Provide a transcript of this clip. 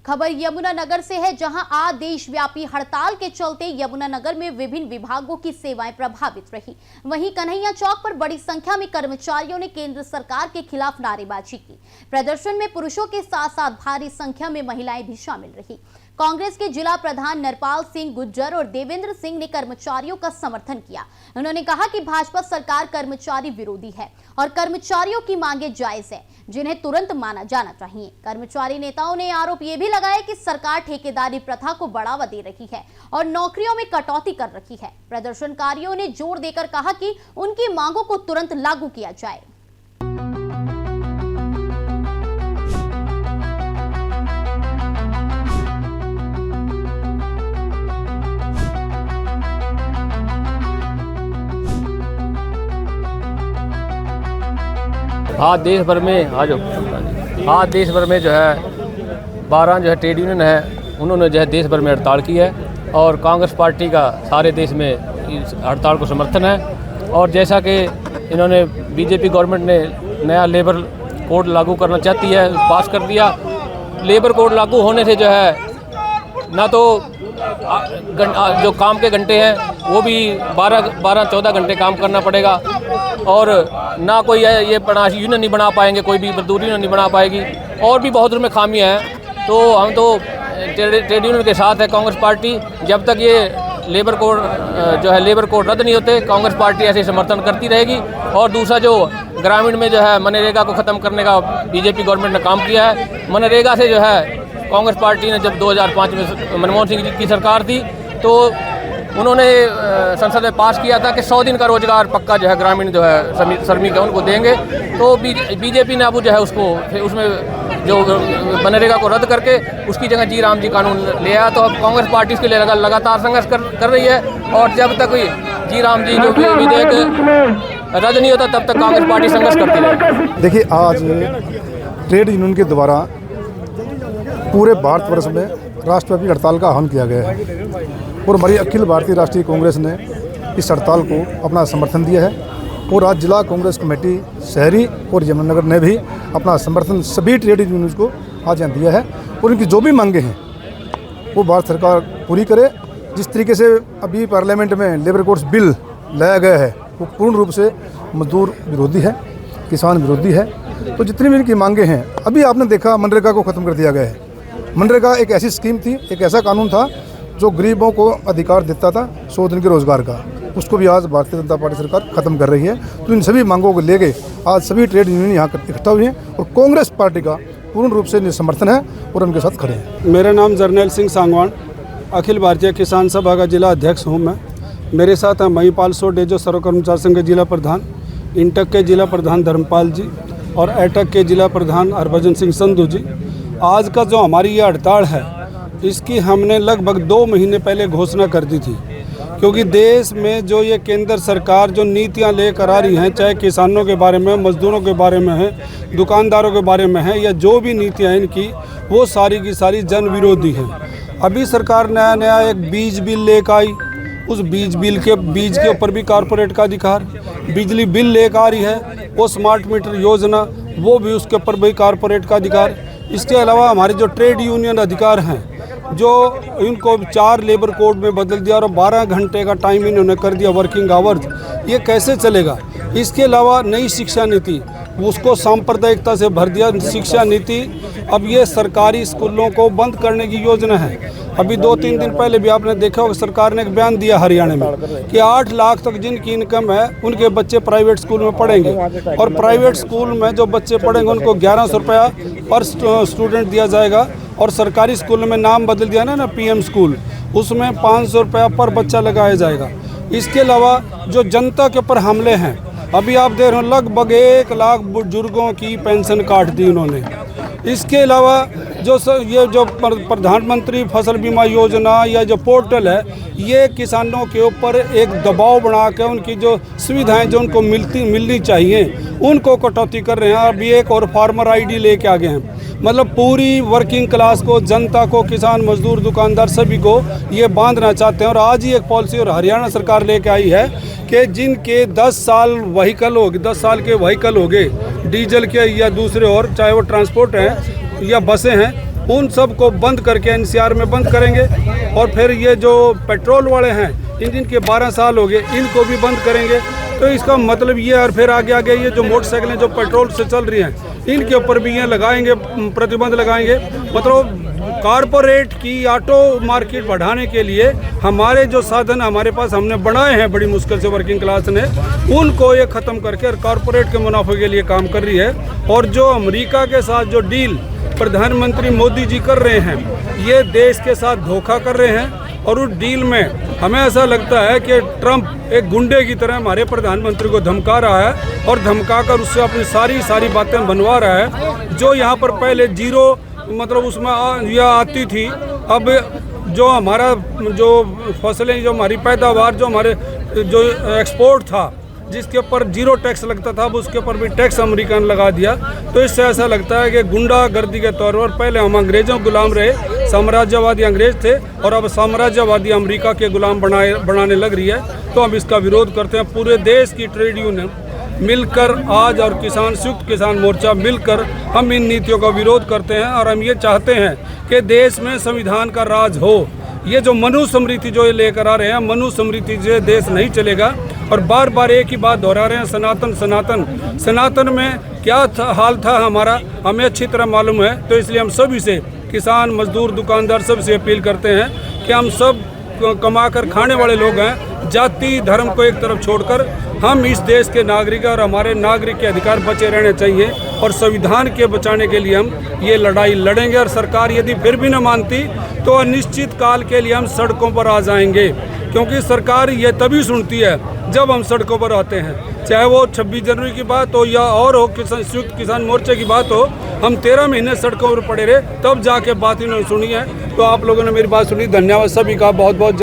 खबर यमुनानगर से है, जहां आज देशव्यापी हड़ताल के चलते यमुनानगर में विभिन्न विभागों की सेवाएं प्रभावित रही। वहीं कन्हैया चौक पर बड़ी संख्या में कर्मचारियों ने केंद्र सरकार के खिलाफ नारेबाजी की। प्रदर्शन में पुरुषों के साथ साथ भारी संख्या में महिलाएं भी शामिल रही। कांग्रेस के जिला प्रधान नरपाल सिंह गुज्जर और देवेंद्र सिंह ने कर्मचारियों का समर्थन किया। उन्होंने कहा कि भाजपा सरकार कर्मचारी विरोधी है और कर्मचारियों की मांगे जायज है, जिन्हें तुरंत माना जाना चाहिए। कर्मचारी नेताओं ने आरोप ये भी लगाया कि सरकार ठेकेदारी प्रथा को बढ़ावा दे रही है और नौकरियों में कटौती कर रही है। प्रदर्शनकारियों ने जोर देकर कहा कि उनकी मांगों को तुरंत लागू किया जाए। आज देश भर में जो है 12 जो है ट्रेड यूनियन है, उन्होंने जो है देश भर में हड़ताल की है और कांग्रेस पार्टी का सारे देश में इस हड़ताल को समर्थन है। और जैसा कि इन्होंने बीजेपी गवर्नमेंट ने नया लेबर कोड लागू करना चाहती है, पास कर दिया। लेबर कोड लागू होने से जो है ना तो जो काम के घंटे हैं वो भी 12-14 घंटे काम करना पड़ेगा और ना कोई ये यूनियन नहीं बना पाएंगे, कोई भी मजदूर यूनियन नहीं बना पाएगी और भी बहुत उसमें खामियां हैं। तो हम तो ट्रेड यूनियन के साथ है कांग्रेस पार्टी। जब तक ये लेबर कोड रद्द नहीं होते, कांग्रेस पार्टी ऐसे समर्थन करती रहेगी। और दूसरा जो ग्रामीण में जो है मनरेगा को ख़त्म करने का बीजेपी गवर्नमेंट ने काम किया है। मनरेगा से जो है कांग्रेस पार्टी ने जब 2005 में मनमोहन सिंह जी की सरकार थी तो उन्होंने संसद में पास किया था कि 100 दिन का रोजगार पक्का जो है ग्रामीण जो है श्रमिक है उनको देंगे। तो बीजेपी ने अब जो है उसमें जो मनरेगा को रद्द करके उसकी जगह जी राम जी कानून ले आया। तो अब कांग्रेस पार्टी इसके लिए लगातार संघर्ष कर रही है और जब तक जी राम जी जो विधेयक रद्द नहीं होता तब तक कांग्रेस पार्टी संघर्ष करती रहेगी। देखिए, आज ट्रेड यूनियन के द्वारा पूरे भारतवर्ष में राष्ट्रव्यापी हड़ताल का आह्वान किया गया है और हमारी अखिल भारतीय राष्ट्रीय कांग्रेस ने इस हड़ताल को अपना समर्थन दिया है। और आज जिला कांग्रेस कमेटी शहरी और यमुनानगर ने भी अपना समर्थन सभी ट्रेड यूनियन को आज यहाँ दिया है और उनकी जो भी मांगे हैं वो भारत सरकार पूरी करे। जिस तरीके से अभी पार्लियामेंट में लेबर कोड्स बिल लाया गया है वो पूर्ण रूप से मजदूर विरोधी है, किसान विरोधी है। तो जितनी भी इनकी मांगे हैं, अभी आपने देखा मनरेगा को ख़त्म कर दिया गया है। मनरेगा एक ऐसी स्कीम थी, एक ऐसा कानून था जो गरीबों को अधिकार देता था 100 दिन के रोज़गार का, उसको भी आज भारतीय जनता पार्टी सरकार ख़त्म कर रही है। तो इन सभी मांगों को लेके आज सभी ट्रेड यूनियन यहाँ इकट्ठा हुए हैं और कांग्रेस पार्टी का पूर्ण रूप से समर्थन है और उनके साथ खड़े हैं। मेरा नाम जर्नैल सिंह सांगवान, अखिल भारतीय किसान सभा का जिला अध्यक्ष हूँ मैं। मेरे साथ हैं महिपाल सोडे जो सर्व कर्मचारी संघ के जिला प्रधान, इंटक के जिला प्रधान धर्मपाल जी और एटक के जिला प्रधान हरभजन सिंह संधू जी। आज का जो हमारी ये हड़ताल है इसकी हमने लगभग 2 महीने पहले घोषणा कर दी थी, क्योंकि देश में जो ये केंद्र सरकार जो नीतियां लेकर आ रही हैं, चाहे किसानों के बारे में, मजदूरों के बारे में है, दुकानदारों के बारे में है, या जो भी नीतियां हैं इनकी, वो सारी की सारी जन विरोधी हैं। अभी सरकार नया एक बीज बिल लेकर आई, उस बीज के ऊपर भी कारपोरेट का अधिकार। बिजली बिल लेकर आ रही है, वो स्मार्ट मीटर योजना, वो भी उसके ऊपर भी कारपोरेट का अधिकार। इसके अलावा हमारे जो ट्रेड यूनियन अधिकार हैं, जो इनको 4 लेबर कोड में बदल दिया और 12 घंटे का टाइम इन्होंने कर दिया वर्किंग आवर्स, ये कैसे चलेगा। इसके अलावा नई शिक्षा नीति, उसको सांप्रदायिकता से भर दिया शिक्षा नीति। अब ये सरकारी स्कूलों को बंद करने की योजना है। अभी 2-3 दिन पहले भी आपने देखा होगा, सरकार ने एक बयान दिया हरियाणा में कि 8 लाख तक जिनकी इनकम है उनके बच्चे प्राइवेट स्कूल में पढ़ेंगे और प्राइवेट स्कूल में जो बच्चे पढ़ेंगे उनको 1100 रुपया पर स्टूडेंट दिया जाएगा। और सरकारी स्कूल में नाम बदल दिया ना PM स्कूल, उसमें 500 रुपया पर बच्चा लगाया जाएगा। इसके अलावा जो जनता के ऊपर हमले हैं, अभी आप देख रहे हो लगभग 1 लाख बुजुर्गों की पेंशन काट दी उन्होंने। इसके अलावा ये जो प्रधानमंत्री फसल बीमा योजना या जो पोर्टल है, ये किसानों के ऊपर एक दबाव बना के उनकी जो सुविधाएं जो उनको मिलनी चाहिए उनको कटौती कर रहे हैं। अभी एक और फार्मर ID लेके आ गए हैं। मतलब पूरी वर्किंग क्लास को, जनता को, किसान मजदूर दुकानदार सभी को ये बांधना चाहते हैं। और आज ही एक पॉलिसी और हरियाणा सरकार लेके आई है कि जिनके 10 साल के व्हीकल हो गए डीजल के या दूसरे और, चाहे वो ट्रांसपोर्ट हैं या बसें हैं, उन सब को बंद करके एनसीआर में बंद करेंगे। और फिर ये जो पेट्रोल वाले हैं, इंजन के 12 साल हो गए, इनको भी बंद करेंगे। तो इसका मतलब ये, और फिर आगे ये जो मोटरसाइकिलें जो पेट्रोल से चल रही हैं, इनके ऊपर भी ये लगाएंगे, प्रतिबंध लगाएंगे। मतलब कारपोरेट की ऑटो मार्केट बढ़ाने के लिए हमारे जो साधन हमारे पास हमने बनाए हैं बड़ी मुश्किल से वर्किंग क्लास ने, उनको ये ख़त्म करके कारपोरेट के मुनाफे के लिए काम कर रही है। और जो अमेरिका के साथ जो डील प्रधानमंत्री मोदी जी कर रहे हैं, ये देश के साथ धोखा कर रहे हैं। और उस डील में हमें ऐसा लगता है कि ट्रंप एक गुंडे की तरह हमारे प्रधानमंत्री को धमका रहा है और धमका कर उससे अपनी सारी बातें बनवा रहा है। जो यहाँ पर पहले जीरो मतलब उसमें यह आती थी, अब जो हमारा जो फसलें, जो हमारी पैदावार, जो हमारे जो एक्सपोर्ट था, जिसके ऊपर जीरो टैक्स लगता था, अब उसके ऊपर भी टैक्स अमेरिका ने लगा दिया। तो इससे ऐसा लगता है कि गुंडागर्दी के तौर पर पहले हम अंग्रेज़ों के गुलाम रहे, साम्राज्यवादी अंग्रेज थे, और अब साम्राज्यवादी अमेरिका के गुलाम बनाने लग रही है। तो हम इसका विरोध करते हैं। पूरे देश की ट्रेड यूनियन मिलकर आज और किसान संयुक्त किसान मोर्चा मिलकर हम इन नीतियों का विरोध करते हैं। और हम ये चाहते हैं कि देश में संविधान का राज हो। ये जो मनु समृद्धि जो ये लेकर आ रहे हैं, मनु समृद्धि से देश नहीं चलेगा। और बार बार एक ही बात दोहरा रहे हैं, सनातन सनातन। सनातन में क्या हाल था हमारा, हमें अच्छी तरह मालूम है। तो इसलिए हम सभी से, किसान, मजदूर, दुकानदार, सबसे अपील करते हैं कि हम सब कमाकर खाने वाले लोग हैं। जाति धर्म को एक तरफ छोड़कर हम इस देश के नागरिक और हमारे नागरिक के अधिकार बचे रहने चाहिए। और संविधान के बचाने के लिए हम ये लड़ाई लड़ेंगे। और सरकार यदि फिर भी न मानती तो अनिश्चित काल के लिए हम सड़कों पर आ जाएंगे। क्योंकि सरकार ये तभी सुनती है जब हम सड़कों पर आते हैं, चाहे वो 26 जनवरी की बात हो या और हो, संयुक्त किसान मोर्चे की बात हो। हम 13 महीने सड़कों पर पड़े रहे, तब जाके बात इन्होंने सुनी है। तो आप लोगों ने मेरी बात सुनी, धन्यवाद सभी का बहुत बहुत।